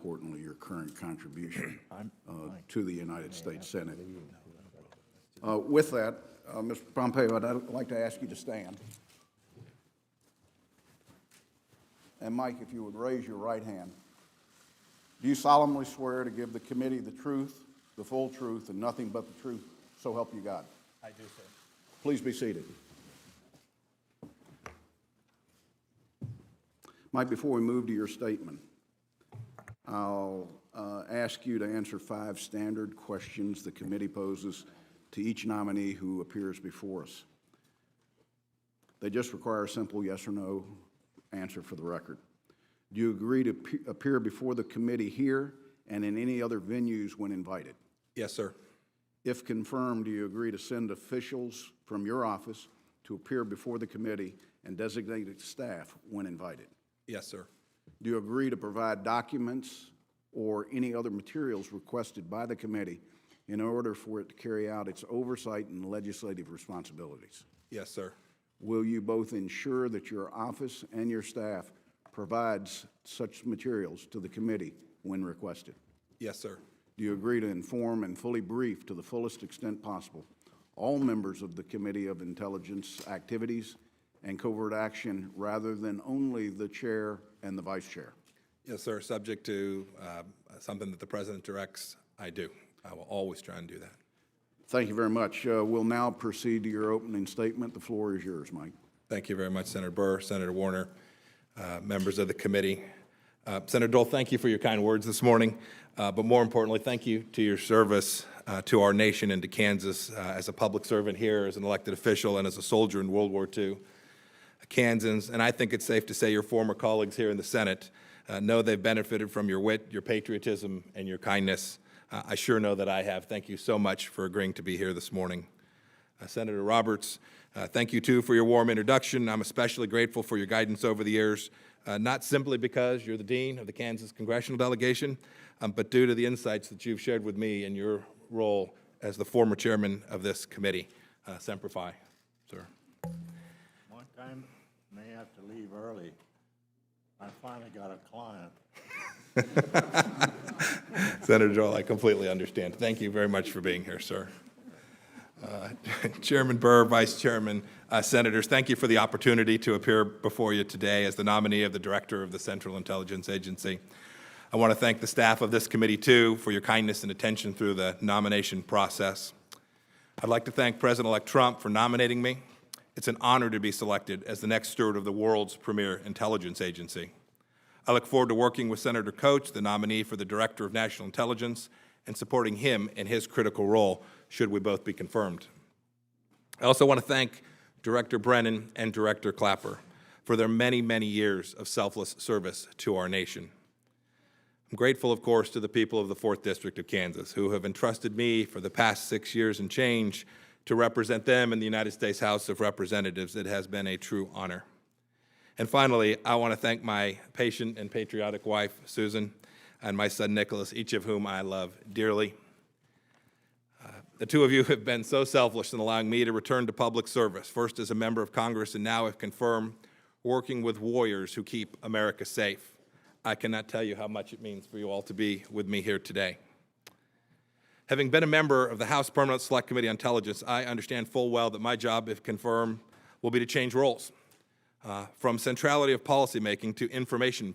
importantly, your current contribution to the United States Senate. With that, Mr. Pompeo, I'd like to ask you to stand. And Mike, if you would raise your right hand. Do you solemnly swear to give the committee the truth, the full truth, and nothing but the truth, so help you God? I do, sir. Please be seated. Mike, before we move to your statement, I'll ask you to answer 5 standard questions the committee poses to each nominee who appears before us. They just require a simple yes or no answer for the record. Do you agree to appear before the committee here and in any other venues when invited? Yes, sir. If confirmed, do you agree to send officials from your office to appear before the committee and designated staff when invited? Yes, sir. Do you agree to provide documents or any other materials requested by the committee in order for it to carry out its oversight and legislative responsibilities? Yes, sir. Will you both ensure that your office and your staff provides such materials to the committee when requested? Yes, sir. Do you agree to inform and fully brief to the fullest extent possible all members of the Committee of Intelligence Activities and Covert Action rather than only the chair and the vice chair? Yes, sir. Subject to something that the President directs, I do. I will always try and do that. Thank you very much. We'll now proceed to your opening statement. The floor is yours, Mike. Thank you very much, Senator Burr, Senator Warner, members of the committee. Senator Dole, thank you for your kind words this morning, but more importantly, thank you to your service to our nation and to Kansas as a public servant here, as an elected official, and as a soldier in World War II. Kansans, and I think it's safe to say your former colleagues here in the Senate, know they've benefited from your wit, your patriotism, and your kindness. I sure know that I have. Thank you so much for agreeing to be here this morning. Senator Roberts, thank you, too, for your warm introduction. I'm especially grateful for your guidance over the years, not simply because you're the dean of the Kansas congressional delegation, but due to the insights that you've shared with me in your role as the former chairman of this committee. Semper Fi, sir. Mike, I may have to leave early. I finally got a client. Senator Joel, I completely understand. Thank you very much for being here, sir. Chairman Burr, Vice Chairman, Senators, thank you for the opportunity to appear before you today as the nominee of the Director of the Central Intelligence Agency. I want to thank the staff of this committee, too, for your kindness and attention through the nomination process. I'd like to thank President-elect Trump for nominating me. It's an honor to be selected as the next steward of the world's premier intelligence agency. I look forward to working with Senator Coates, the nominee for the Director of National Intelligence, and supporting him in his critical role, should we both be confirmed. I also want to thank Director Brennan and Director Clapper for their many, many years of selfless service to our nation. I'm grateful, of course, to the people of the 4th District of Kansas who have entrusted me for the past 6 years and change to represent them in the United States House of Representatives. It has been a true honor. And finally, I want to thank my patient and patriotic wife, Susan, and my son, Nicholas, each of whom I love dearly. The two of you have been so selfless in allowing me to return to public service, first as a member of Congress and now, if confirmed, working with warriors who keep America safe. I cannot tell you how much it means for you all to be with me here today. Having been a member of the House Permanent Select Committee on Intelligence, I understand full well that my job, if confirmed, will be to change roles from centrality of policymaking to information